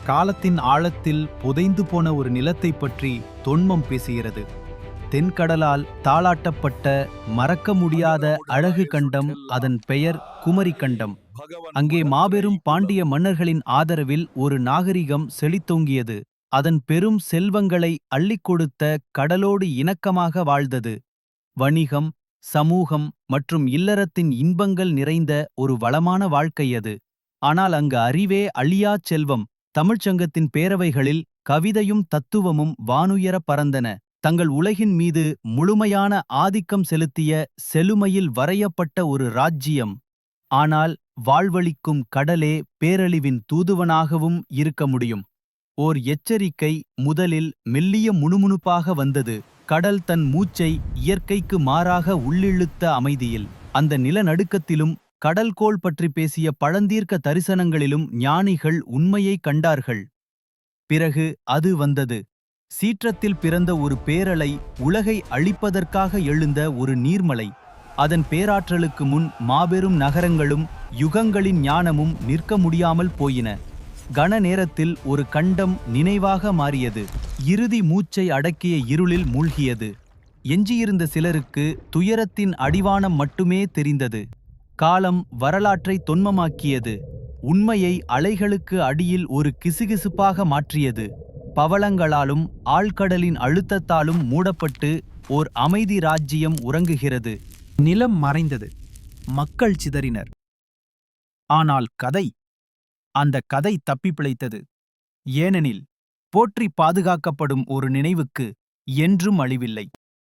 காலத்தின் ஆழத்தில் புதைந்து போன ஒரு நிலத்தைப் பற்றி தொன்மம் பேசுகிறது. தென்கடலால் தாளாட்டப்பட்ட மறக்க முடியாத அழகு கண்டம், அதன் பெயர் குமரி கண்டம். அங்கே மாபெரும் பாண்டிய மன்னர்களின் ஆதரவில் ஒரு நாகரிகம் செழித்தோங்கியது. அதன் பெரும் செல்வங்களை அள்ளிக் கொடுத்த கடலோடு இணக்கமாக வாழ்ந்தது. வணிகம், சமூகம் மற்றும் இல்லறத்தின் இன்பங்கள் நிறைந்த ஒரு வளமான வாழ்க்கை அது. ஆனால் அங்கு அறிவே அழியாச் செல்வம். தமிழ்ச்சங்கத்தின் பேரவைகளில் கவிதையும் தத்துவமும் வானுயர பறந்தன. தங்கள் உலகின் மீது முழுமையான ஆதிக்கம் செலுத்திய செழுமையில் வரையப்பட்ட ஒரு ராஜ்ஜியம். ஆனால் வாழ்வளிக்கும் கடலே பேரழிவின் தூதுவனாகவும் இருக்க முடியும். ஓர் எச்சரிக்கை முதலில் மெல்லிய முணுமுணுப்பாக வந்தது. கடல் தன் மூச்சை இயற்கைக்கு மாறாக உள்ளிழுத்த அமைதியில். அந்த நிலநடுக்கத்திலும் கடல்கோள் பற்றி பேசிய பழந்தீர்க்க தரிசனங்களிலும் ஞானிகள் உண்மையை கண்டார்கள். பிறகு அது வந்தது. சீற்றத்தில் பிறந்த ஒரு பேரலை, உலகை அழிப்பதற்காக எழுந்த ஒரு நீர்மலை. அதன் பேராற்றலுக்கு முன் மாபெரும் நகரங்களும் யுகங்களின் ஞானமும் நிற்க முடியாமல் போயின. கன நேரத்தில் ஒரு கண்டம் நினைவாக மாறியது. இறுதி மூச்சை அடக்கிய இருளில் மூழ்கியது. எஞ்சியிருந்த சிலருக்கு துயரத்தின் அடிவானம் மட்டுமே தெரிந்தது. காலம் வரலாற்றை தொன்மமாக்கியது. உண்மையை அலைகளுக்கு அடியில் ஒரு கிசுகிசுப்பாக மாற்றியது. பவளங்களாலும் ஆழ்கடலின் அழுத்தத்தாலும் மூடப்பட்டு ஓர் அமைதி ராஜ்ஜியம் உறங்குகிறது. நிலம் மறைந்தது. மக்கள் சிதறினர். ஆனால் அந்த கதை தப்பி பிழைத்தது. ஏனெனில் போற்றி பாதுகாக்கப்படும் ஒரு நினைவுக்கு என்றும் அழிவில்லை.